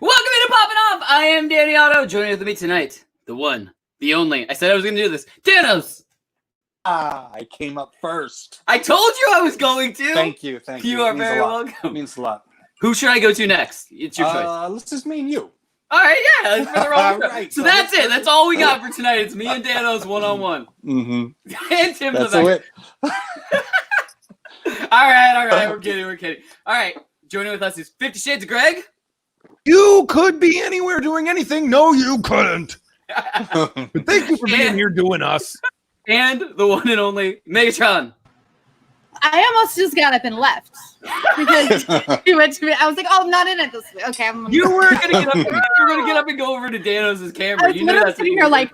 Welcome into Poppin Off. I am Danos. Joining with me tonight, the one, the only. I said I was going to do this. Danos. I came up first. I told you I was going to. Thank you. You are very welcome. It means a lot. Who should I go to next? It's your choice. Let's just me and you. All right, yeah. That's for the wrong Right, so that's it. That's all we got for tonight. It's me and Danos one-on-one. Mm-hmm. And Tim That's the it. All right. We're kidding. All right. Joining with us is 50 Shades of Greg. You could be anywhere doing anything. No, you couldn't. But thank you for being here doing us. And the one and only Megatron. I almost just got up and left because he went to me. I was like, "Oh, I'm not in it this week." Okay, You were gonna get up. You were gonna get up and go over to Danos' camera. I was You know literally that's sitting here like,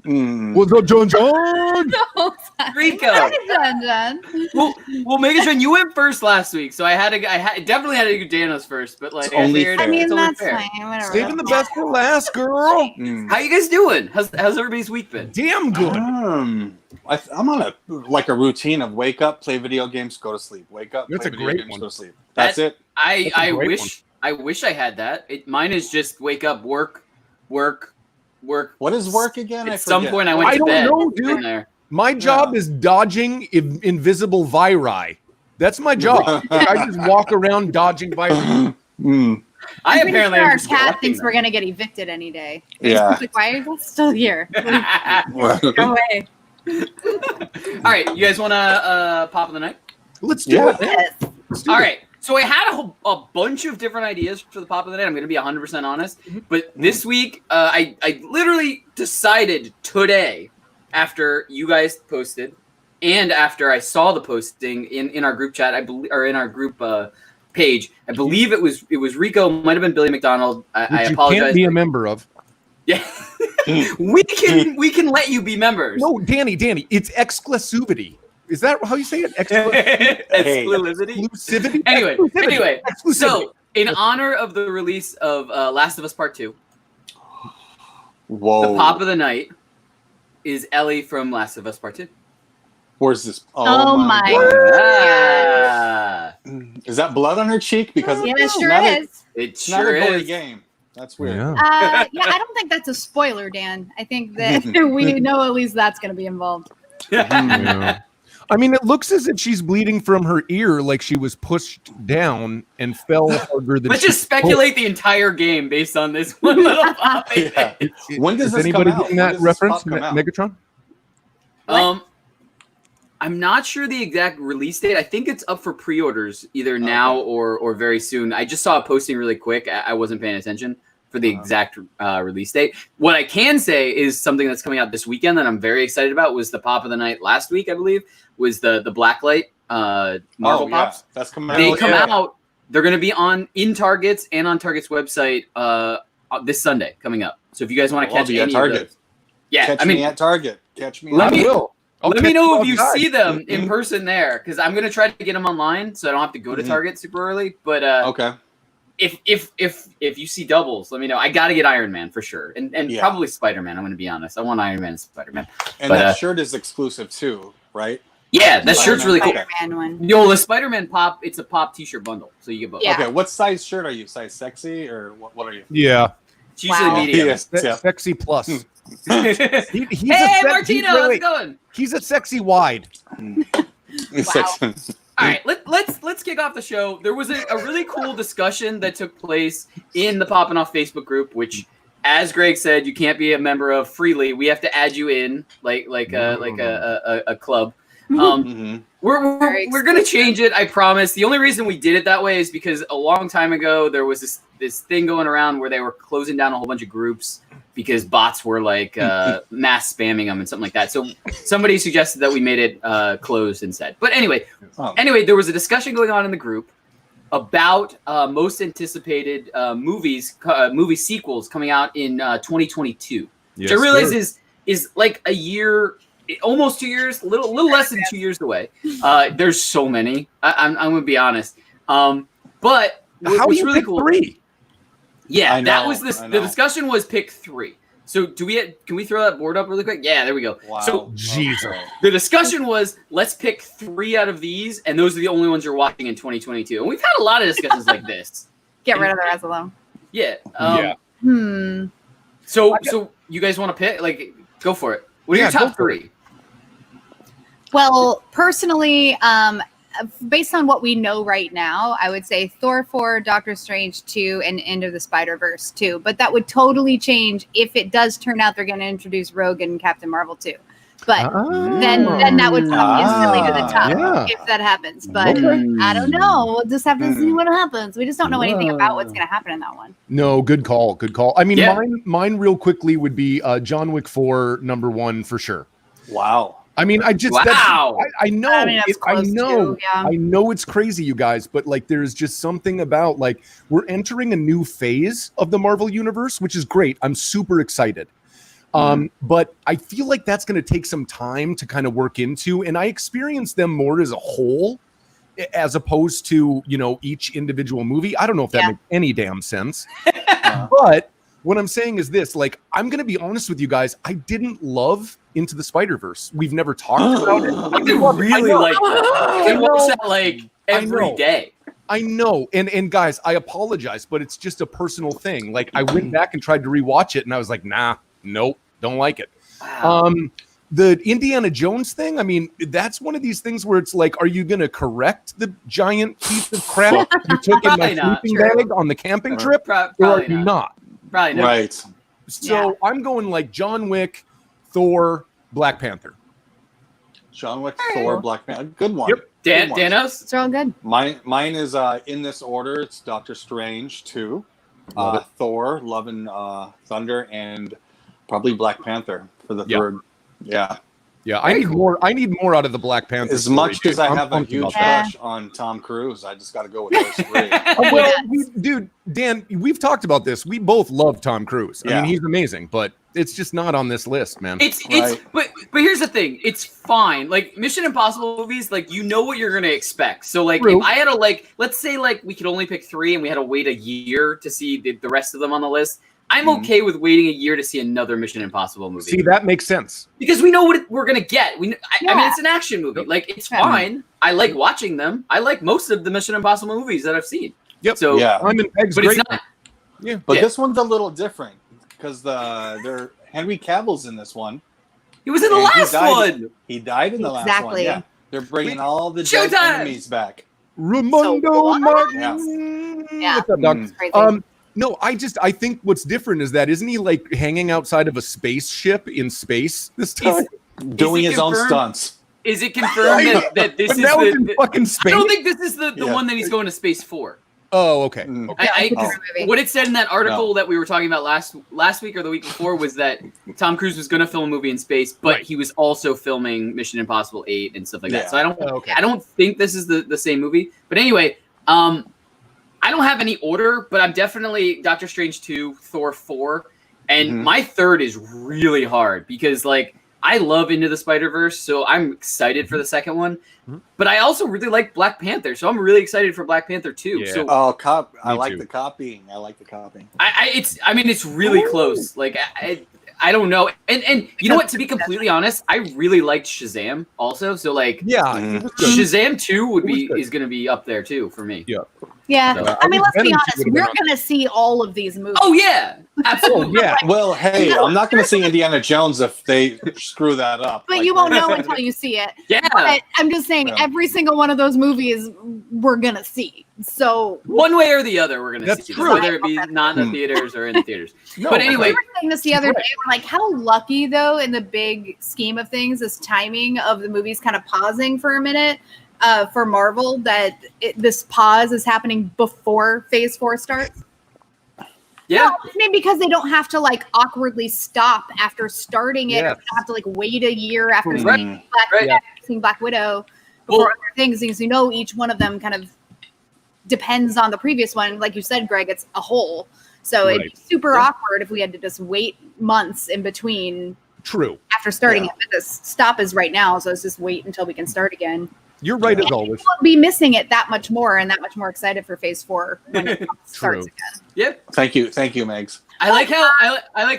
What's up, John? "No, Rico. John. Well, Megatron, you went first last week, so I definitely had to do Danos first. But like, It's only figured fair. I mean, it's only that's fair. fine. Whatever. Saving the best for last, girl. How you guys doing? How's everybody's week been? Damn good. I'm on a routine of wake up, play video games, go to sleep. Wake up, That's play a video great games, one. go to sleep. That's it. That's a I great wish I had that. Mine is just wake up, work. What is work again? At some point, I went I to don't bed. know, dude. From there. My job is dodging invisible viri. That's my job. I just walk around dodging viri. I I'm pretty apparently sure am our just cat collecting thinks them. we're gonna get evicted any day. Yeah. He's like, why are you guys still here? Go away. All right, you guys want to pop of the night? Let's do Yeah. it. Yes. Let's do All it. right. So I had a bunch of different ideas for the pop of the night. I'm going to be 100% honest. But this week, I literally decided today, after you guys posted, and after I saw the posting in our group chat, or in our group page, I believe it was Rico, might have been Billy McDonald. I Which you apologize. can't be a member of. Yeah, we can let you be members. No, Danny, it's exclusivity. Is that how you say it? Exclusivity. Exclusivity? Anyway, Exclusivity. so in honor of the release of Last of Us Part 2, Whoa. the pop of the night is Ellie from Last of Us Part 2. Where's this? Oh my God. Ah, Is that blood on her cheek? Because Yeah, it it's sure not is. it It's not sure a gory is. game. That's weird. Yeah. Yeah, I don't think that's a spoiler, Dan. I think that we know at least that's gonna be involved. Yeah. I mean, it looks as if she's bleeding from her ear, like she was pushed down and fell harder than. Let's she just speculate the entire game based on this one little pop. Yeah. When does Is this anybody come out? getting When that does this reference, pop come out? Megatron? I'm not sure the exact release date. I think it's up for pre-orders either now or very soon. I just saw a posting really quick. I wasn't paying attention for the exact release date. What I can say is something that's coming out this weekend that I'm very excited about was the pop of the night last week, I believe, was the Blacklight Marvel Pops. That's coming out. They come out. They're going to be in Target's and on Target's website this Sunday coming up. So if you guys want to I'll catch be at any Target. of those. Yeah, Catch I mean, me at Target. Catch me. Let at me- I will. I'll let me catch know you if you outside. see them in person there, because I'm going to try to get them online so I don't have to go to Target super early. But Okay. if you see doubles, let me know. I got to get Iron Man for sure, and Yeah. probably Spider-Man. I'm going to be honest. I want Iron Man and Spider-Man. And But, that shirt is exclusive too, right? Yeah, that shirt's really cool. Spider-Man one. Yo, the Spider-Man pop, it's a pop t-shirt bundle, so you get both. Yeah. Okay. What size shirt are you? Size sexy or what are you? Yeah. It's usually Wow. medium. Yes. Yeah. Sexy plus. He's Hey, Martino, how's it going? He's a sexy wide. It's Wow. sexy. All right, let's kick off the show. There was a really cool discussion that took place in the Poppin Off Facebook group, which, as Greg said, you can't be a member of freely. We have to add you in, like a club. Mhm. We're gonna change it. I promise. The only reason we did it that way is because a long time ago there was this thing going around where they were closing down a whole bunch of groups because bots were like mass spamming them and something like that. So somebody suggested that we made it closed instead. But anyway, there was a discussion going on in the group about most anticipated movie sequels coming out in 2022, which I realize is like a year, almost 2 years, little less than 2 years away. There's so many. I'm gonna be honest. But how do you really pick cool? 3? Yeah, that was the discussion was pick 3. So can we throw that board up really quick? Yeah, there we go. Wow. So Jesus. the discussion was, let's pick 3 out of these, and those are the only ones you're watching in 2022. And we've had a lot of discussions like this. Get rid of the rest of them. Yeah. So you guys want to pick? Like, go for it. What are your top 3? Well, personally, based on what we know right now, I would say Thor 4, Doctor Strange 2, and End of the Spider-Verse 2. But that would totally change if it does turn out they're going to introduce Rogue and Captain Marvel 2. But then that would come instantly to the top if that happens. But I don't know. We'll just have to see what happens. We just don't know anything about what's going to happen in that one. No, good call. Good call. I mean, mine real quickly would be John Wick 4 #1 for sure. Wow. I mean, I just I know, I know it's crazy, you guys, but like there's just something about like we're entering a new phase of the Marvel universe, which is great. I'm super excited. But I feel like that's going to take some time to kind of work into, and I experience them more as a whole as opposed to, you know, each individual movie. I don't know if that makes any damn sense. But what I'm saying is this, like, I'm going to be honest with you guys. I didn't love Into the Spider-Verse. We've never talked about it. I really like that. I watch that like every day. I know. And guys, I apologize, but it's just a personal thing. Like, I went back and tried to rewatch it, and I was like, nope, don't like it. Wow. The Indiana Jones thing, I mean, that's one of these things where it's like, are you going to correct the giant piece of crap you took in my sleeping bag on the camping trip? Or are you not? Probably not. Right. So I'm going like John Wick, Thor, Black Panther. John Wick, Thor, Black Panther. Good one. Yep. Danos? It's all good. Mine is in this order. It's Doctor Strange 2, Thor, Love and Thunder, and probably Black Panther for the third. Yeah. Yeah, I need more out of the Black Panther. As much as I have a huge crush on Tom Cruise, I just got to go with those 3. Well, dude, Dan, we've talked about this. We both love Tom Cruise. I mean, he's amazing, but it's just not on this list, man. But here's the thing. It's fine. Like Mission Impossible movies, like you know what you're gonna expect. So like if I had to let's say like we could only pick 3 and we had to wait a year to see the rest of them on the list. I'm okay with waiting a year to see another Mission Impossible movie. See, that makes sense. Because we know what we're going to get. I mean, it's an action movie. Like, it's fine. I like watching them. I like most of the Mission Impossible movies that I've seen. Yep. So, I'm in Megs, but great. it's not. Yeah. But this one's a little different because Henry Cavill's in this one. He was in the last one. He died in the last one. Yeah. They're bringing all the dead enemies back. Raimundo Martin. Yeah. What's up, Doc? No, I think what's different is that isn't he like hanging outside of a spaceship in space this time? Doing his own stunts. Is it confirmed that this is the fucking space? I don't think this is the one that he's going to space for. Oh, okay. What it said in that article that we were talking about last week or the week before was that Tom Cruise was going to film a movie in space, but he was also filming Mission Impossible 8 and stuff like that. So I don't think this is the same movie. But anyway, I don't have any order, but I'm definitely Doctor Strange 2, Thor 4, and my third is really hard because like I love Into the Spider-Verse, so I'm excited for the second one. But I also really like Black Panther, so I'm really excited for Black Panther 2. Yeah. So I like the copying. It's really close. Like I don't know. And you know what, to be completely honest, I really liked Shazam also. So like Shazam 2 is going to be up there too for me. Yeah. So, I mean, let's be honest. We're going to see all of these movies. Oh, yeah. Absolutely. Well, hey, I'm not going to see Indiana Jones if they screw that up. But you won't know until you see it. Yeah. But I'm just saying, every single one of those movies we're going to see. So one way or the other, we're going to see. That's true. Whether it be not in the theaters or in the theaters. But anyway. We were saying this the other day. We're like, how lucky, though, in the big scheme of things, this timing of the movies kind of pausing for a minute. For Marvel, that this pause is happening before Phase 4 starts. Yeah, well, I mean, because they don't have to like awkwardly stop after starting it. Or they don't have to like wait a year after seeing Black Widow before other things, because you know each one of them kind of depends on the previous one. Like you said, Greg, it's a whole. So it'd be super awkward if we had to just wait months in between. True. After starting it, but the stop is right now, so let's just wait until we can start again. You're right as always. We'll be missing it that much more and that much more excited for Phase 4 when it starts again. Yep. Thank you, Megs. I like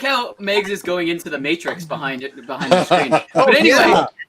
how Megs is going into the Matrix behind the screen. But anyway,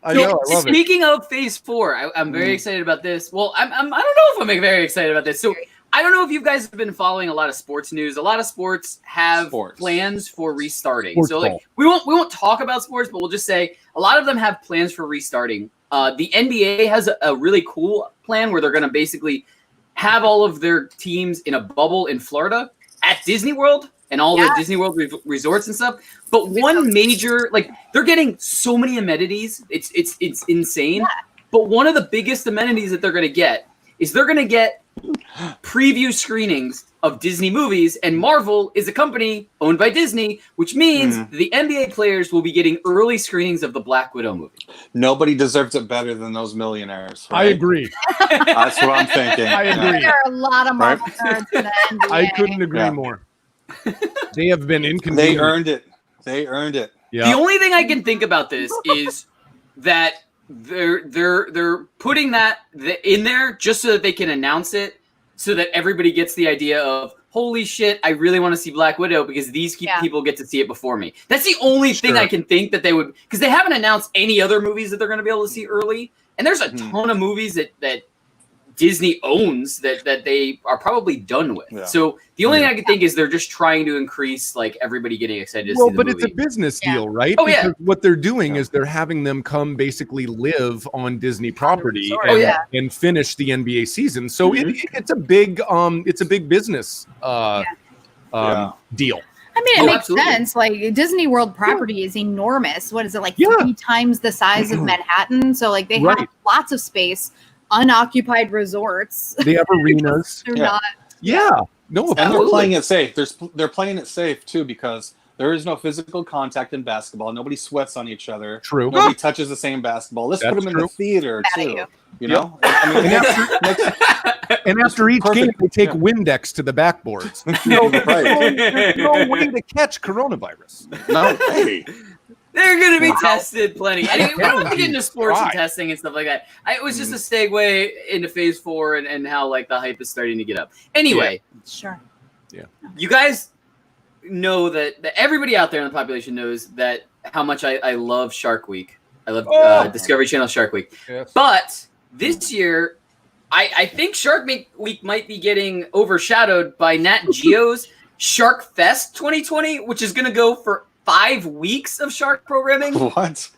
I know. I love speaking of Phase 4, I'm very excited about this. Well, I don't know if I'm very excited about this. So I don't know if you guys have been following a lot of sports news. A lot of sports have plans for restarting. So like we won't talk about sports, but we'll just say a lot of them have plans for restarting. The NBA has a really cool plan where they're going to basically have all of their teams in a bubble in Florida at Disney World and all the Disney World resorts and stuff. But one major, like, they're getting so many amenities. It's insane. Yeah. But one of the biggest amenities that they're going to get is they're going to get preview screenings of Disney movies, and Marvel is a company owned by Disney, which means the NBA players will be getting early screenings of the Black Widow movie. Nobody deserves it better than those millionaires. Right? I agree. That's what I'm thinking. I agree. There are a lot of Marvel cards in the NBA. I couldn't agree more. They have been inconvenient. They earned it. Yeah. The only thing I can think about this is that they're putting that in there just so that they can announce it, so that everybody gets the idea of, holy shit, I really want to see Black Widow because these people get to see it before me. That's the only thing I can think that they would, because they haven't announced any other movies that they're going to be able to see early, and there's a ton of movies that Disney owns that they are probably done with. Yeah. So the only thing I can think is they're just trying to increase like everybody getting excited to see the movie. It's a business deal, right? Oh, because what they're doing is they're having them come basically live on Disney property and finish the NBA season. So it's a big business deal. I mean, it makes sense. Like, Disney World property is enormous. What is it, like 3 times the size of Manhattan? So like they have lots of space. Unoccupied resorts. They have arenas. They're not. No, and they're playing it safe. They're playing it safe too, because there is no physical contact in basketball. Nobody sweats on each other. True. Nobody touches the same basketball. Let's put them in the theater too. You know. I mean, and after each game, they take Windex to the backboards. There's no way to catch coronavirus. No way. They're going to be tested plenty. Anyway, we don't have to get into sports and testing and stuff like that. It was just a segue into Phase 4 and how like the hype is starting to get up. Anyway, you guys know that everybody out there in the population knows that how much I love Shark Week. I love Discovery Channel Shark Week. Yes. But this year, I think Shark Week might be getting overshadowed by Nat Geo's Shark Fest 2020, which is going to go for 5 weeks of shark programming. What?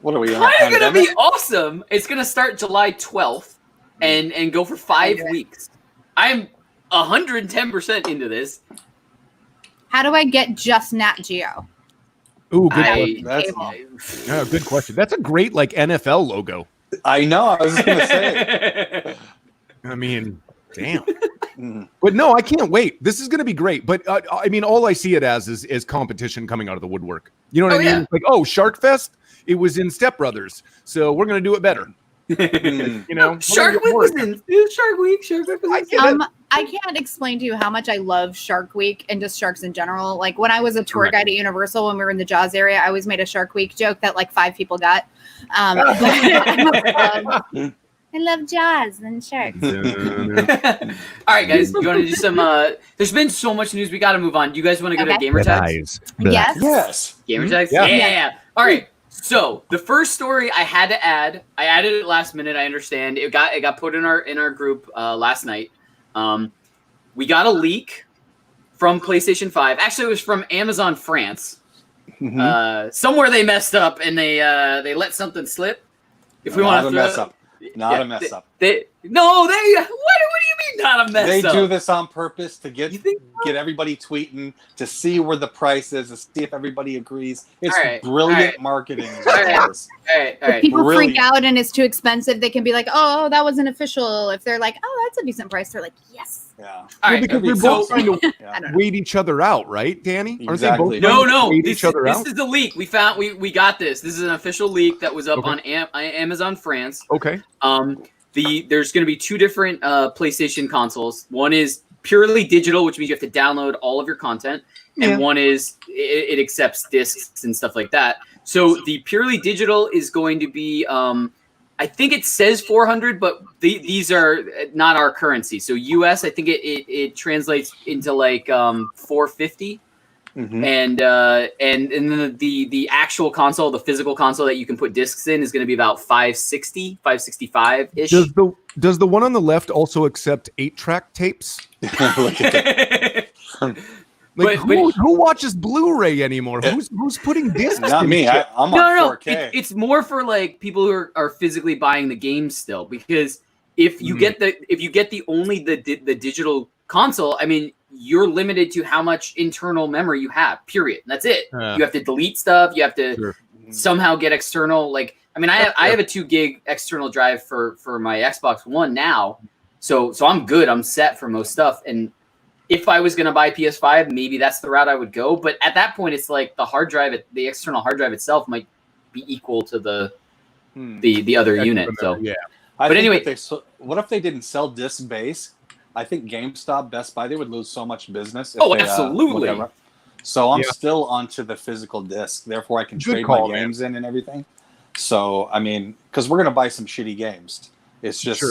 What are we on? Kind of going to be awesome. It's going to start July 12th and go for 5 weeks. I'm 110% into this. How do I get just Nat Geo? Ooh, good good question. That's a great like NFL logo. I know. I was going to say. I mean, damn. But no, I can't wait. This is going to be great. But I mean, all I see it as is competition coming out of the woodwork. You know what I mean? It's like, Shark Fest. It was in Step Brothers, so we're going to do it better. You know, Shark Week was in Shark Week. I can't explain to you how much I love Shark Week and just sharks in general. Like when I was a tour guide at Universal, when we were in the Jaws area, I always made a Shark Week joke that like 5 people got. I love Jaws and sharks. All right, guys. You want to do some? There's been so much news. We got to move on. Do you guys want to go to gamer tags? Yes. Gamer tags. Yeah. All right. So the first story I had to add. I added it last minute. I understand. It got put in our group last night. We got a leak from PlayStation 5. Actually, it was from Amazon France. Somewhere they messed up and they let something slip. If we want to mess up. Not a mess up. What do you mean not a mess up? They do this on purpose to get everybody tweeting, to see where the price is, to see if everybody agrees. It's brilliant marketing. All right. If people freak out and it's too expensive, they can be like, oh, that wasn't official. If they're like, oh, that's a decent price, they're like, yes. Yeah. All right. Because they're both trying to wait each other out, right, Danny? Exactly. No. This is the leak. We found we got this. This is an official leak that was up on Amazon France. Okay. there's going to be two different PlayStation consoles. One is purely digital, which means you have to download all of your content, and one is it accepts discs and stuff like that. So the purely digital is going to be, I think it says 400, but these are not our currency. So US, I think it translates into like 450. Mm-hmm. And then the actual console, the physical console that you can put discs in, is going to be about 560, 565 ish. Does the one on the left also accept 8-track tapes? Who watches Blu-ray anymore? Who's putting discs? Not me. I'm on 4K. It's more for like people who are physically buying the games still, because if you get the digital console, I mean, you're limited to how much internal memory you have, period. And that's it. You have to delete stuff. You have to somehow get external. Like, I mean, I have a 2 gig external drive for my Xbox One now. So I'm good. I'm set for most stuff. And if I was going to buy PS5, maybe that's the route I would go. But at that point, it's like the external hard drive itself might be equal to the other unit. So, but anyway, what if they didn't sell disc base? I think GameStop, Best Buy, they would lose so much business. Absolutely. So I'm still onto the physical disc. Therefore, I can trade my games in and everything. So, I mean, because we're going to buy some shitty games. It's just...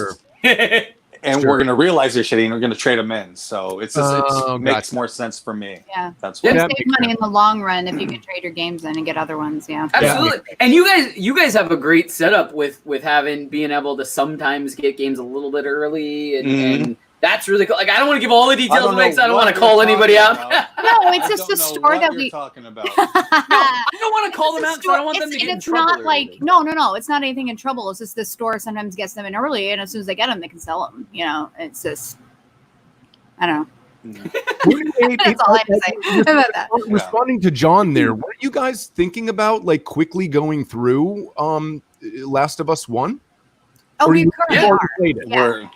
And we're going to realize they're shitty and we're going to trade them in. So it makes more sense for me. Yeah. That's why. Save money in the long run if you can trade your games in and get other ones. Yeah. Absolutely. And you guys have a great setup with being able to sometimes get games a little bit early and that's really cool. Like, I don't want to give all the details of Megs. I don't want to call anybody out. No, it's just the store that we talking about. No, I don't want to call them out because I don't want them to get in trouble. It's not like no. It's not anything in trouble. It's just the store sometimes gets them in early, and as soon as they get them, they can sell them. You know, it's just I don't know. That's all I have to say about that. Responding to John there, weren't you guys thinking about like quickly going through Last of Us 1? Oh, we currently are. Played it? Yeah.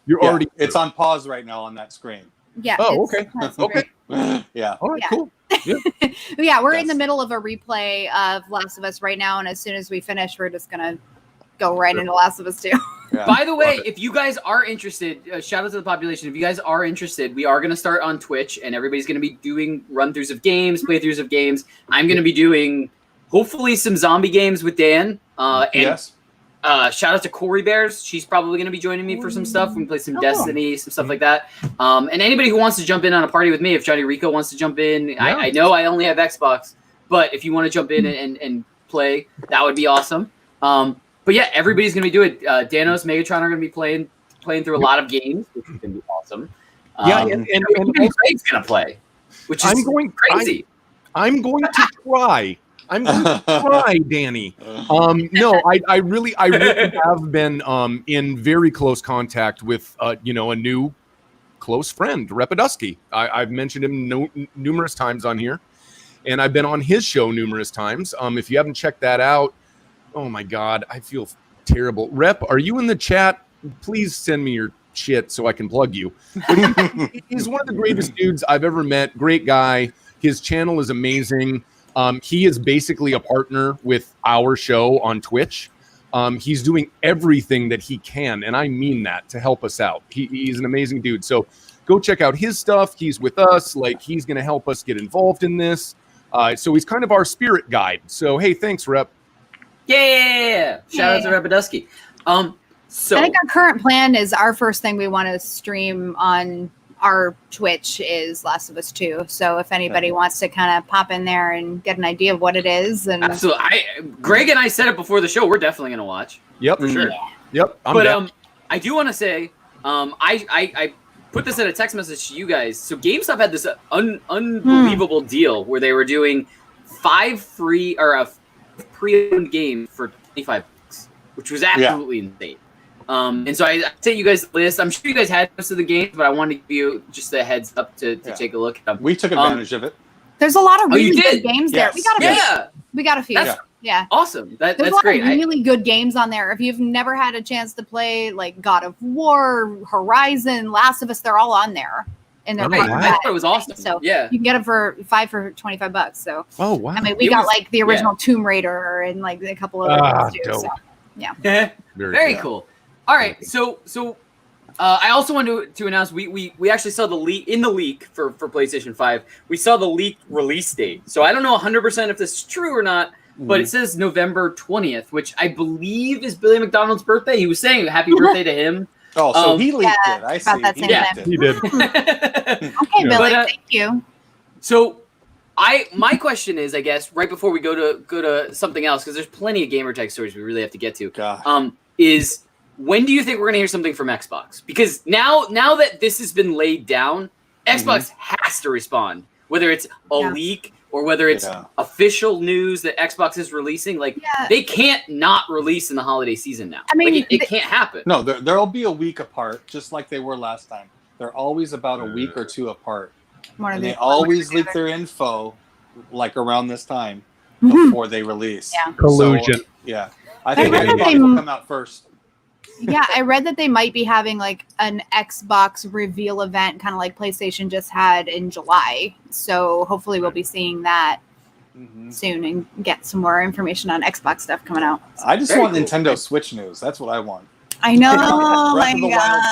You're already. It's on pause right now on that screen. Yeah. Oh, okay. Okay. Yeah. All right. Cool. Yeah. We're in the middle of a replay of Last of Us right now, and as soon as we finish, we're just gonna go right into Last of Us 2. Yeah. By the way, if you guys are interested, shout out to the population. If you guys are interested, we are going to start on Twitch, and everybody's going to be doing run-throughs of games, playthroughs of games. I'm going to be doing hopefully some zombie games with Dan. Shout out to Corey Bears. She's probably going to be joining me for some stuff. We can play some Destiny, some stuff like that. And anybody who wants to jump in on a party with me, if Johnny Rico wants to jump in, I know I only have Xbox, but if you want to jump in and play, that would be awesome. But yeah, everybody's going to be doing Danos, Megatron are going to be playing through a lot of games, which is going to be awesome. And Greg's going to play, which is crazy. I'm going to try. I'm going to try, Danny. No, I really have been in very close contact with a new close friend, Repadusky. I've mentioned him numerous times on here, and I've been on his show numerous times. If you haven't checked that out, oh my God, I feel terrible. Rep, are you in the chat? Please send me your shit so I can plug you. He's one of the greatest dudes I've ever met. Great guy. His channel is amazing. He is basically a partner with our show on Twitch. He's doing everything that he can, and I mean that, to help us out. He's an amazing dude. So go check out his stuff. He's with us. Like, he's going to help us get involved in this. So he's kind of our spirit guide. So, hey, thanks, Rep. Yeah. Shout out to Repadusky. So I think our current plan is our first thing we want to stream on our Twitch is Last of Us 2. So if anybody wants to kind of pop in there and get an idea of what it is, and absolutely, Greg and I said it before the show. We're definitely gonna watch. Yep, for sure. Yep. I do want to say, I put this in a text message to you guys. So GameStop had this unbelievable deal where they were doing 5 free or a pre-owned game for $25, which was absolutely insane. And so I sent you guys the list. I'm sure you guys had most of the games, but I wanted to give you just a heads up to take a look at them. We took advantage of it. There's a lot of really good games there. Yes. We got a few. Yeah. Awesome. There's a lot great. Of really good games on there. If you've never had a chance to play like God of War, Horizon, Last of Us, they're all on there. And they're it was awesome. So you can get them for $25. So I mean, we got like the original Tomb Raider and like a couple of others too. So yeah. Very cool. All right, so I also wanted to announce we actually saw the leak for PlayStation 5. We saw the leaked release date. So I don't know 100% if this is true or not, but it says November 20th, which I believe is Billy McDonald's birthday. He was saying happy birthday to him. Oh, so he leaked it. I see. He leaked He did. Okay, Billy, thank you. So my question is, I guess, right before we go to something else, because there's plenty of gamertag stories we really have to get to. Is when do you think we're going to hear something from Xbox? Because now that this has been laid down, Xbox has to respond, whether it's a leak or whether it's official news that Xbox is releasing. Like they can't not release in the holiday season now. I mean, like, it can't happen. No, there'll be a week apart, just like they were last time. They're always about a week or two apart. And they always leak their info like around this time before they release. Yeah. Collusion. So, I think Xbox will come out first. Yeah, I read that they might be having like an Xbox reveal event, kind of like PlayStation just had in July. So hopefully we'll be seeing that soon and get some more information on Xbox stuff coming out. I just want Nintendo Switch news. That's what I want. I know. Breath of the Wild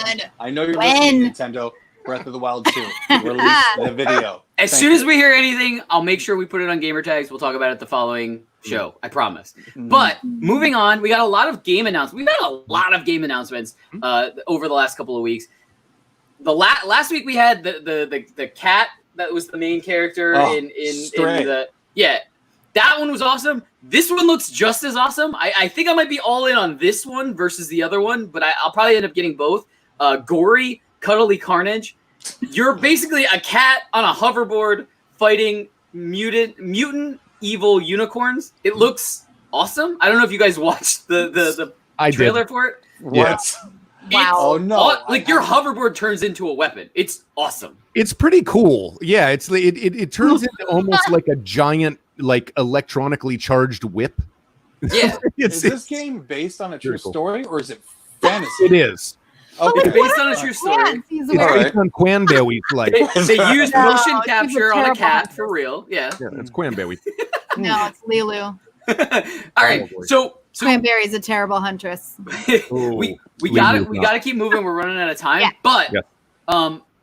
2. I know you're listening, Nintendo. Breath of the Wild 2. Release the video. As soon as we hear anything, I'll make sure we put it on gamer tags. We'll talk about it the following show. I promise. But moving on, we got a lot of game announcements. We've got a lot of game announcements over the last couple of weeks. The last week we had the cat that was the main character in the that one was awesome. This one looks just as awesome. I think I might be all in on this one versus the other one, but I'll probably end up getting both. Gory, cuddly carnage. You're basically a cat on a hoverboard fighting mutant evil unicorns. It looks awesome. I don't know if you guys watched the trailer for it. What? Wow. Oh no. Like your hoverboard turns into a weapon. It's awesome. It's pretty cool. Yeah, it turns into almost like a giant, like electronically charged whip. Yeah. Is this game based on a true story or is it fantasy? It is. Okay. It's based on a true story. It's based on Quanberry. Like they used motion capture on a cat for real. Yeah. It's Quanberry. No, it's Lulu. All right. So Quanberry is a terrible huntress. we got to keep moving. We're running out of time. But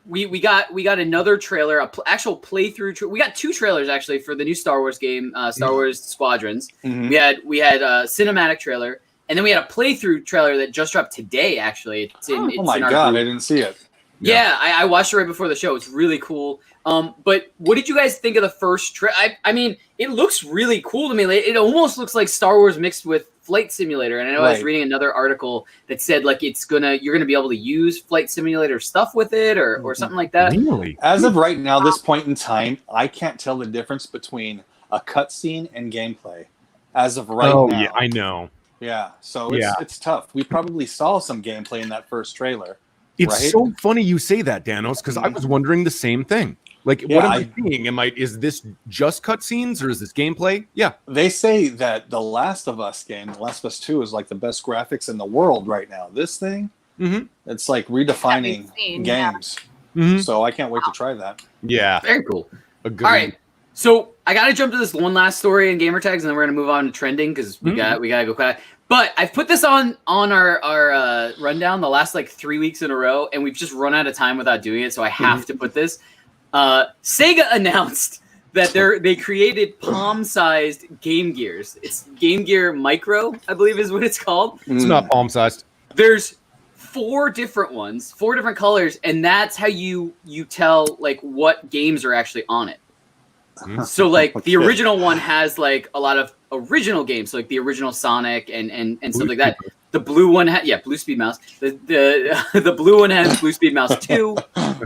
we got another trailer, actual playthrough. We got two trailers actually for the new Star Wars game, Star Wars Squadrons. We had a cinematic trailer. And then we had a playthrough trailer that just dropped today, actually. Oh my God, I didn't see it. Yeah, I watched it right before the show. It's really cool. But what did you guys think of the first trailer? I mean, it looks really cool to me. It almost looks like Star Wars mixed with Flight Simulator. And I know I was reading another article that said like you're gonna be able to use Flight Simulator stuff with it or something like that. Really? As of right now, this point in time, I can't tell the difference between a cutscene and gameplay. As of right now. Oh yeah, I know. Yeah, so it's tough. We probably saw some gameplay in that first trailer. It's so funny you say that, Danos, because I was wondering the same thing. Like, what am I seeing? Is this just cutscenes or is this gameplay? Yeah. They say that the Last of Us game, The Last of Us 2, is like the best graphics in the world right now. This thing, it's like redefining games. So I can't wait to try that. Yeah. Very cool. All right. So I got to jump to this one last story in gamer tags, and then we're going to move on to trending because we got to go quick. But I've put this on our rundown the last like 3 weeks in a row, and we've just run out of time without doing it. So I have to put this. Sega announced that they created palm-sized Game Gears. It's Game Gear Micro, I believe is what it's called. It's not palm-sized. There's 4 different ones, 4 different colors, and that's how you tell like what games are actually on it. So like the original one has like a lot of original games, so like the original Sonic and stuff like that. The blue one Blue Speed Mouse. The blue one has Blue Speed Mouse 2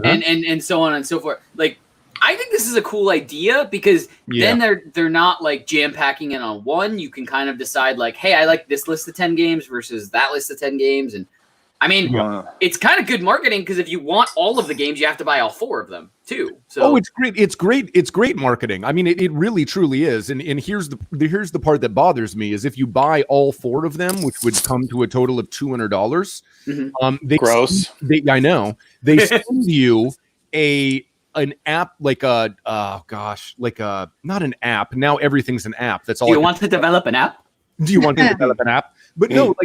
and so on and so forth. Like I think this is a cool idea because then they're not like jam packing it on one. You can kind of decide like, hey, I like this list of 10 games versus that list of 10 games. And I mean, it's kind of good marketing because if you want all of the games, you have to buy all 4 of them too. So it's great. It's great marketing. I mean, it really truly is. And here's the part that bothers me is if you buy all 4 of them, which would come to a total of $200. Gross. I know they send you an app like not an app. Now everything's an app. That's all. Do you want to develop an app? Do you want to develop an app? But no,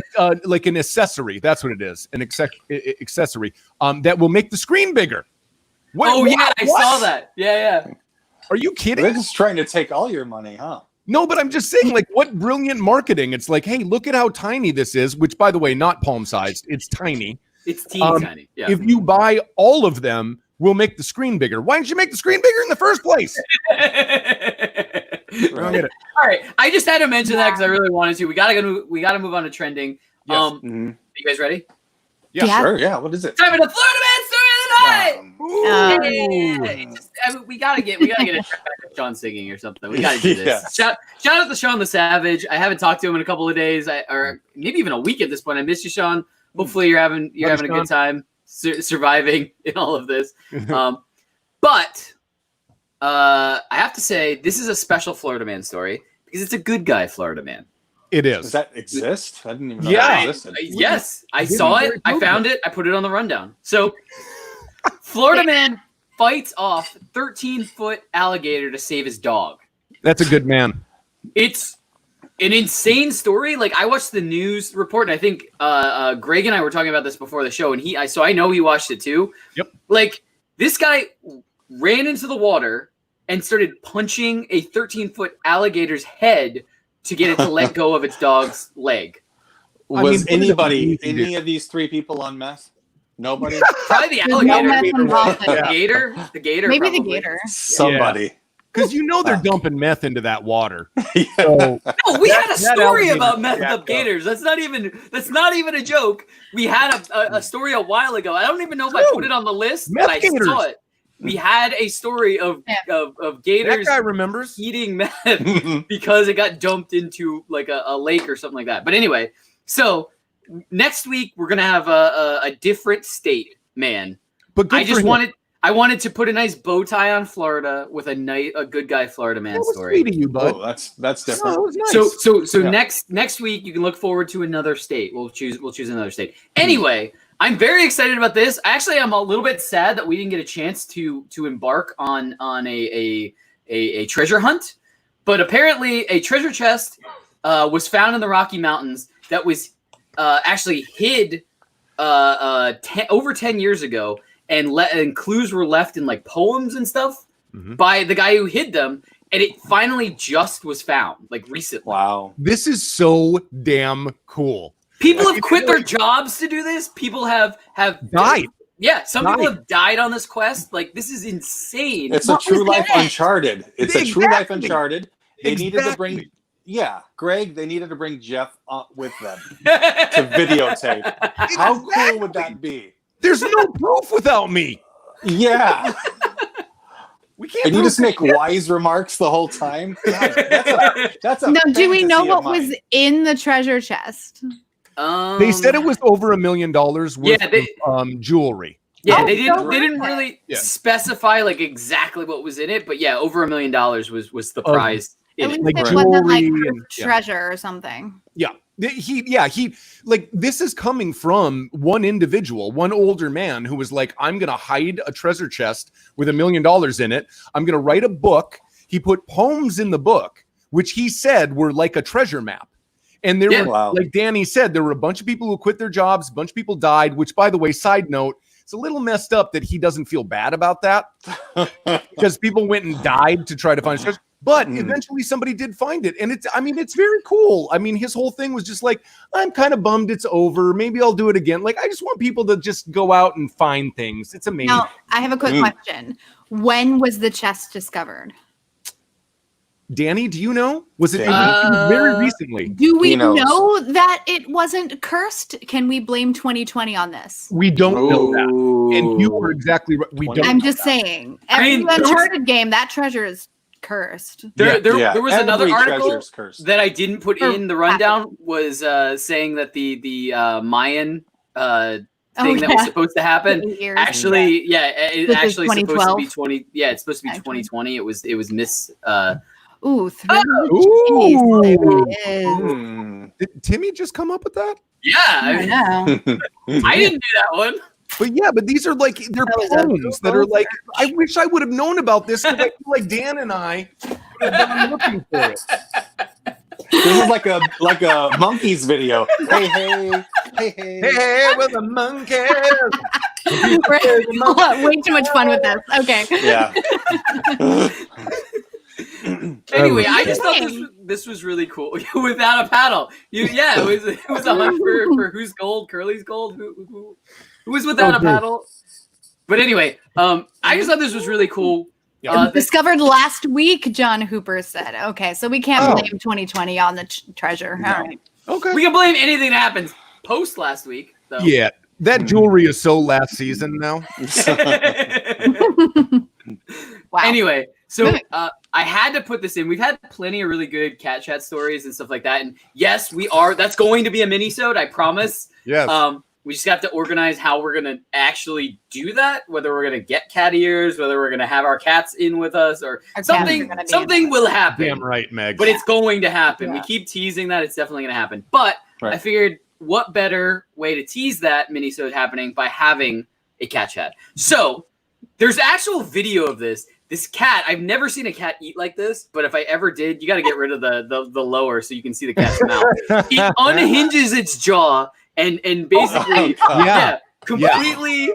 like an accessory. That's what it is. An accessory that will make the screen bigger. I saw that. Yeah. Are you kidding? They're just trying to take all your money, huh? No, but I'm just saying, like, what brilliant marketing. It's like, hey, look at how tiny this is, which, by the way, not palm-sized. It's tiny. It's teeny tiny. Yeah. If you buy all of them, we'll make the screen bigger. Why didn't you make the screen bigger in the first place? Right. All right. I just had to mention that because I really wanted to. We gotta move on to trending. Yes. Are you guys ready? Yeah, sure. Yeah. What is it? Time for the Florida Man story of the night. We gotta get a track back of Sean singing or something. We gotta do this. Yes. Shout out to Sean the Savage. I haven't talked to him in a couple of days, or maybe even a week at this point. I miss you, Sean. Hopefully you're having a good time surviving in all of this. But I have to say this is a special Florida Man story because it's a good guy Florida Man. It is. Does that exist? I didn't even know that existed. Yes, I saw it. I found it. I put it on the rundown. So, Florida Man fights off 13-foot alligator to save his dog. That's a good man. It's an insane story. Like, I watched the news report, and I think Greg and I were talking about this before the show, and I know he watched it too. Yep. Like, this guy ran into the water and started punching a 13-foot alligator's head to get it to let go of its dog's leg. Was any of these three people on meth? Nobody? Probably the alligator. The gator. Maybe probably. the gator. Somebody. Because they're dumping meth into that water. No, we had a story about meth up gators. That's not even a joke. We had a story a while ago. I don't even know if I put it on the list, but I saw it. We had a story of gators. That guy remembers eating meth because it got dumped into like a lake or something like that. But anyway, so next week we're gonna have a different state man. But I wanted to put a nice bow tie on Florida with a good guy Florida Man story. Sweet of you, bud. Oh, that's different. Nice. So next week you can look forward to another state. We'll choose another state. Anyway, I'm very excited about this. Actually, I'm a little bit sad that we didn't get a chance to embark on a treasure hunt. But apparently, a treasure chest was found in the Rocky Mountains that was actually hid over 10 years ago, and clues were left in like poems and stuff by the guy who hid them, and it finally just was found like recently. Wow, this is so damn cool. People have quit their jobs to do this. People have died. Yeah, some people have died on this quest. Like, this is insane. It's a true life Uncharted. It's a true life Uncharted. They needed to bring, Greg. They needed to bring Jeff with them to videotape. How cool would that be? There's no proof without me. Yeah. We can't. And you just make wise remarks the whole time. God, that's a now, do we know what was in the treasure chest? They said it was over $1 million worth of jewelry. Yeah, they didn't really specify like exactly what was in it, but yeah, over $1 million was the prize. At least it wasn't like treasure or something. Yeah. He like, this is coming from one individual, one older man who was like, I'm going to hide a treasure chest with $1 million in it. I'm going to write a book. He put poems in the book, which he said were like a treasure map. And there were, like Danny said, there were a bunch of people who quit their jobs. A bunch of people died, which, by the way, side note, it's a little messed up that he doesn't feel bad about that because people went and died to try to find treasure. But eventually somebody did find it. And it's very cool. I mean, his whole thing was just like, I'm kind of bummed it's over. Maybe I'll do it again. Like, I just want people to just go out and find things. It's amazing. Now, I have a quick question. When was the chest discovered? Danny, do you know? Was it very recently? Do we know that it wasn't cursed? Can we blame 2020 on this? We don't know that. And you were exactly right. We don't. I'm just saying. Every Uncharted game, that treasure is cursed. There was another article that I didn't put in the rundown was saying that the Mayan thing that was supposed to happen actually it's supposed to be 20. Yeah, it's supposed to be 2020. It was miss. Ooh, Did Timmy just come up with that? Yeah, I didn't do that one. But these are like, they're poems that are like, I wish I would have known about this because I feel like Dan and I would have been looking for it. This is like a monkeys video. Hey, with the monkeys. Way too much fun with this. Okay. Yeah. Anyway, I just thought this was really cool. Without a paddle, it was a hunt for who's gold, Curly's gold. Who was without a paddle? But anyway, I just thought this was really cool. Discovered last week, John Hooper said. Okay, so we can't blame 2020 on the treasure. No. All right. Okay. We can blame anything that happens post last week, though. Yeah, that jewelry is so last season now. Wow. Anyway, so I had to put this in. We've had plenty of really good cat chat stories and stuff like that. And yes, that's going to be a mini-sode, I promise. Yes. We just have to organize how we're going to actually do that, whether we're going to get cat ears, whether we're going to have our cats in with us, or something will happen. Damn right, Megs. But it's going to happen. Yeah. We keep teasing that. It's definitely going to happen. But I figured what better way to tease that mini-sode happening by having a cat chat. So there's actual video of this. This cat, I've never seen a cat eat like this, but if I ever did, you got to get rid of the lower so you can see the cat's mouth. It unhinges its jaw and basically completely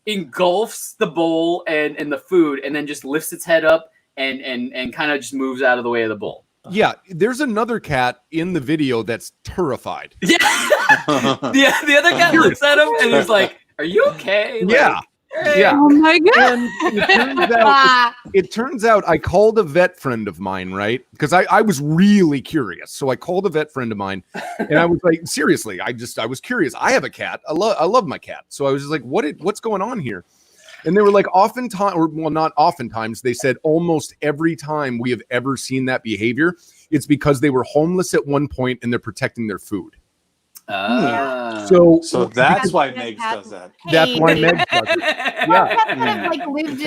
engulfs the bowl and the food, and then just lifts its head up and kind of just moves out of the way of the bowl. Yeah, there's another cat in the video that's terrified. Yeah. The other cat looks at him and is like, "Are you okay?" Yeah. Yeah. Oh my god. And it turns out I called a vet friend of mine, right? Because I was really curious. So I called a vet friend of mine and I was like, seriously, I was curious. I have a cat. I love my cat. So I was just like, what's going on here? And they were like, not oftentimes, they said almost every time we have ever seen that behavior, it's because they were homeless at one point and they're protecting their food. So that's why Megs does that. That's why Megs does it. Yeah. Kind of lived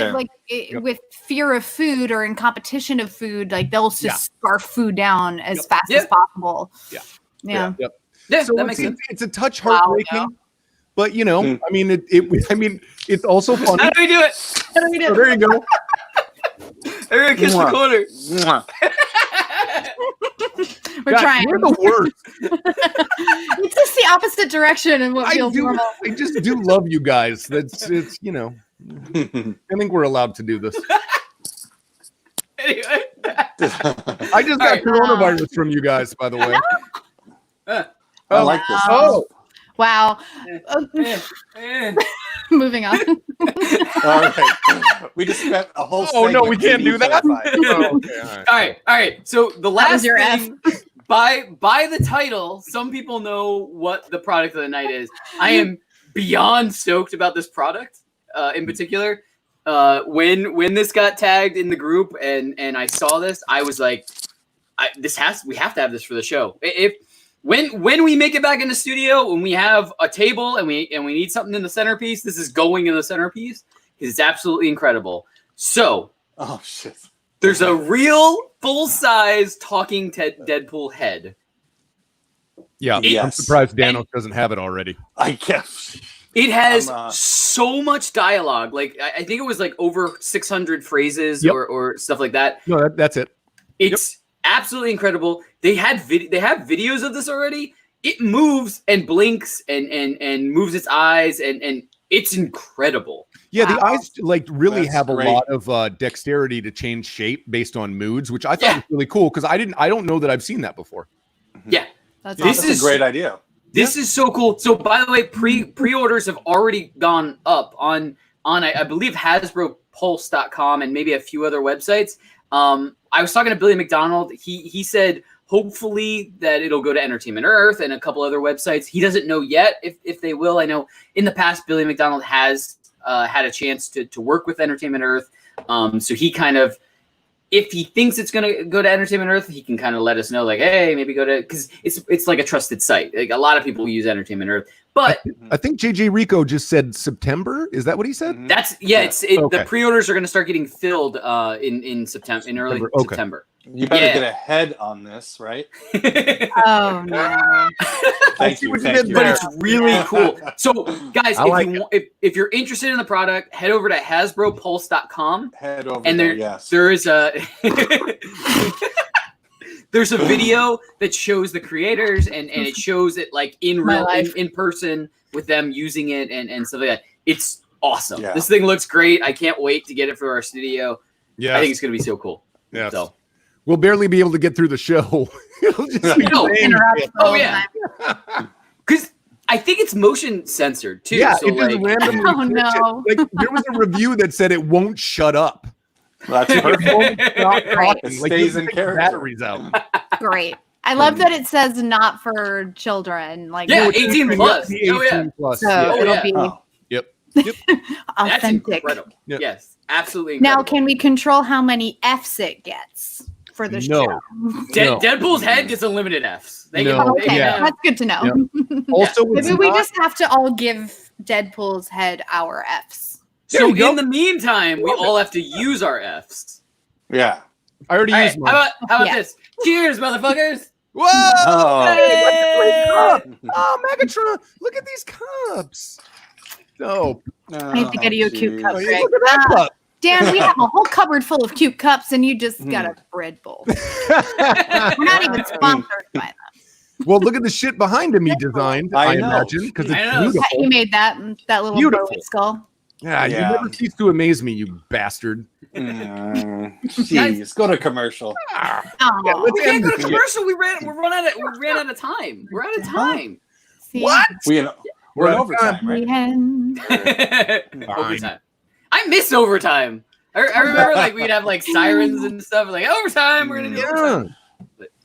with fear of food or in competition of food. Like they'll just scarf food down as fast as possible. Yeah. Yeah, So that makes sense. it's a touch heartbreaking, but I mean, it's also funny. How do we do it? So there you go. Everyone kiss the corner. We're trying. You're the worst. It's just the opposite direction and what feels normal. I just do love you guys. I think we're allowed to do this. Anyway. I just got coronavirus from you guys, by the way. I like this. Oh. Wow. Moving on. All right. We just spent a whole Oh no, we can't do that. All right. So the last thing, by the title, some people know what the product of the night is. I am beyond stoked about this product in particular. When this got tagged in the group and I saw this, I was like, we have to have this for the show. When we make it back in the studio, when we have a table and we need something in the centerpiece, this is going in the centerpiece because it's absolutely incredible. So, oh shit, there's a real full-size talking Deadpool head. Yeah, I'm surprised Danos doesn't have it already. I guess it has so much dialogue. Like I think it was like over 600 phrases or stuff like that. No, that's it. It's absolutely incredible. They have videos of this already. It moves and blinks and moves its eyes and it's incredible. Yeah, the eyes really have a lot of dexterity to change shape based on moods, which I thought was really cool because I don't know that I've seen that before. Yeah, that's a great idea. This is so cool. So by the way, pre-orders have already gone up on I believe HasbroPulse.com and maybe a few other websites. I was talking to Billy McDonald. He said hopefully that it'll go to Entertainment Earth and a couple other websites. He doesn't know yet if they will. I know in the past Billy McDonald has had a chance to work with Entertainment Earth. So he kind of, if he thinks it's going to go to Entertainment Earth, he can kind of let us know, like, hey, maybe go to, because it's like a trusted site. Like a lot of people use Entertainment Earth. But I think JJ Rico just said September. Is that what he said? That's the pre-orders are going to start getting filled in September, in early September. You better get ahead on this, right? Oh no! Thank you. But it's really cool. So, guys, if you're interested in the product, head over to HasbroPulse.com. Head over and there is a there's a video that shows the creators and it shows it like in real in person with them using it and stuff like that. It's awesome. Yeah. This thing looks great. I can't wait to get it for our studio. Yeah, I think it's gonna be so cool. Yeah. So we'll barely be able to get through the show. It'll just be because I think it's motion censored too. Yeah, so it just randomly. Oh no! Like there was a review that said it won't shut up. Well, that's perfect. It stays in character. Batteries out. Great. I love that it says not for children. Like 18 plus. 18 plus. So it'll be authentic. Yep. Yes, absolutely. Incredible. Now, can we control how many Fs it gets for the show? Deadpool's head gets unlimited Fs. Okay, that's good to know. Yeah. Also, maybe we just have to all give Deadpool's head our Fs. So in the meantime, we all have to use our Fs. Yeah. I already used mine. How about this? Cheers, motherfuckers! Whoa! Oh. Hey, oh, Megatron! Look at these cups. Oh, I have to get you a cute cup. Look at that cup. Dan, we have a whole cupboard full of cute cups, and you just got a bread bowl. We're not even sponsored by them. Well, look at the shit behind him he designed, I imagine, because it's beautiful. He made that little beautiful skull. Yeah, you never cease to amaze me, you bastard. Jeez, go to commercial. We can't go to commercial. We ran out of time. We're out of time. See? What? We're in overtime, right? Overtime. I miss overtime. I remember like we'd have like sirens and stuff. Like overtime. We're gonna do overtime.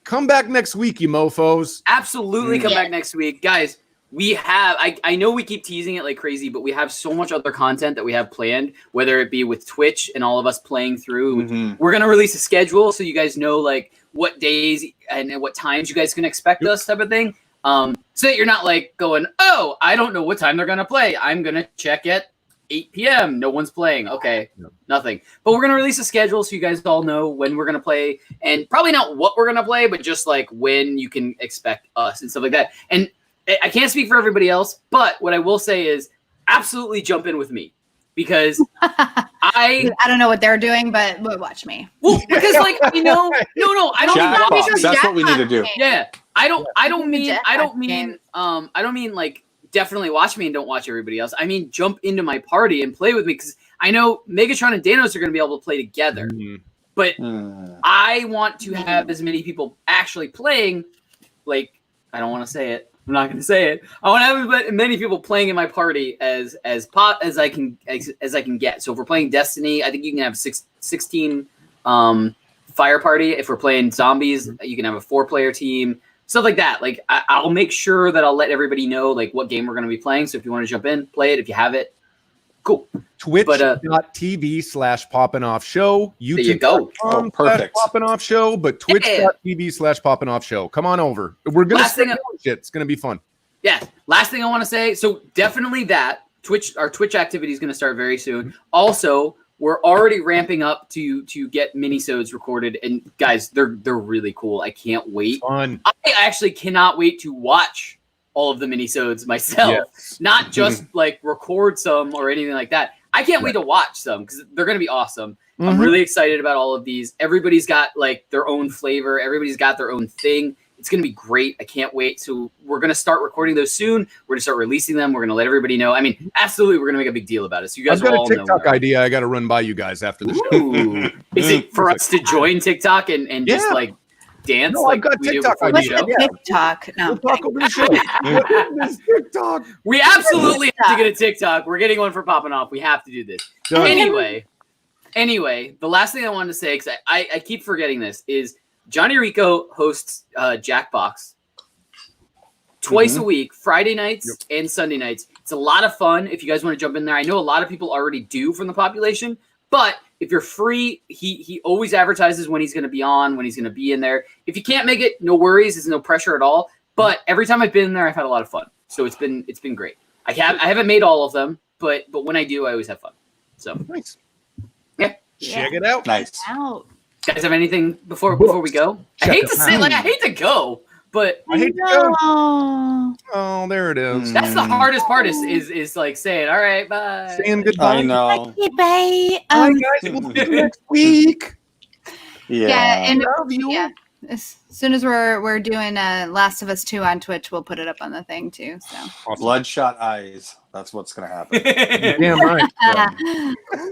Come back next week, you mofos. Absolutely come back next week. Guys, we have, I know we keep teasing it like crazy, but we have so much other content that we have planned, whether it be with Twitch and all of us playing through. We're going to release a schedule so you guys know like what days and what times you guys can expect us type of thing. So that you're not like going, oh, I don't know what time they're going to play. I'm going to check at 8 p.m. No one's playing. Okay, nothing. But we're going to release a schedule so you guys all know when we're going to play and probably not what we're going to play, but just like when you can expect us and stuff like that. And I can't speak for everybody else, but what I will say is absolutely jump in with me because I don't know what they're doing, but watch me. Well, because like I know, no, I don't Jackbox. That's what we need to do. Yeah, I don't mean like definitely watch me and don't watch everybody else. I mean jump into my party and play with me because I know Megatron and Danos are going to be able to play together, but I want to have as many people actually playing. Like I don't want to say it. I'm not going to say it. I want to have as many people playing in my party as I can get. So if we're playing Destiny, I think you can have 16 fire party. If we're playing zombies, you can have a 4-player team. Stuff like that. Like I'll make sure that I'll let everybody know like what game we're going to be playing. So if you want to jump in, play it. If you have it, cool. Twitch.tv/Poppin Off Show. YouTube.com perfect. Poppin Off Show, but Twitch.tv/Poppin Off Show. Come on over. We're gonna shit. It's gonna be fun. Yeah. Last thing I want to say. So definitely that our Twitch activity is going to start very soon. Also, we're already ramping up to get minisodes recorded, and guys, they're really cool. I can't wait. Fun. I actually cannot wait to watch all of the minisodes myself, not just like record some or anything like that. I can't wait to watch some because they're going to be awesome. I'm really excited about all of these. Everybody's got like their own flavor. Everybody's got their own thing. It's going to be great. I can't wait. So we're going to start recording those soon. We're going to start releasing them. We're going to let everybody know. I mean, absolutely, we're going to make a big deal about it. So you guys I've got all a TikTok idea I got to run by you guys after the show. Is it for us to join TikTok and just like dance? No, like I've got we do TikTok before the idea. show? TikTok. No. We'll talk over the show. What is TikTok? We absolutely have to get a TikTok. We're getting one for Poppin Off. We have to do this. Anyway, the last thing I wanted to say, because I keep forgetting this, is Johnny Rico hosts Jackbox twice a week, Friday nights and Sunday nights. It's a lot of fun if you guys want to jump in there. I know a lot of people already do from the population, but if you're free, he always advertises when he's going to be on, when he's going to be in there. If you can't make it, no worries. There's no pressure at all. But every time I've been in there, I've had a lot of fun. So it's been great. I haven't made all of them, but when I do, I always have fun. So nice. Yeah. Check it out. Nice. Guys, have anything before we go? I hate to go, but I hate to go. Oh, there it is. That's the hardest part is like saying, all right, bye. Saying goodbye. I know. Bye. Bye, guys. We'll see you next week. Yeah. And love you. Yeah. as soon as we're doing Last of Us 2 on Twitch, we'll put it up on the thing too. So awesome. Bloodshot eyes. That's what's gonna happen. Damn right.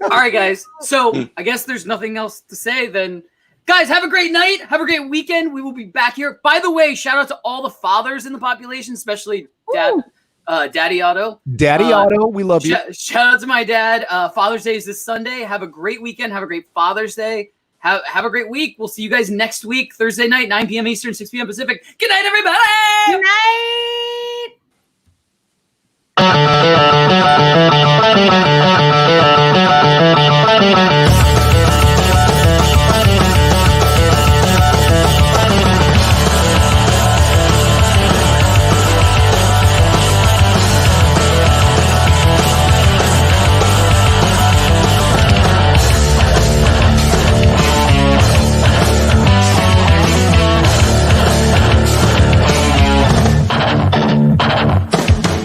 All right, guys. So I guess there's nothing else to say then. Guys, have a great night. Have a great weekend. We will be back here. By the way, shout out to all the fathers in the population, especially Daddy Otto. Daddy Otto, we love you. Shout out to my dad. Father's Day is this Sunday. Have a great weekend. Have a great Father's Day. Have a great week. We'll see you guys next week, Thursday night, 9 p.m. Eastern, 6 p.m. Pacific. Good night, everybody. Good night.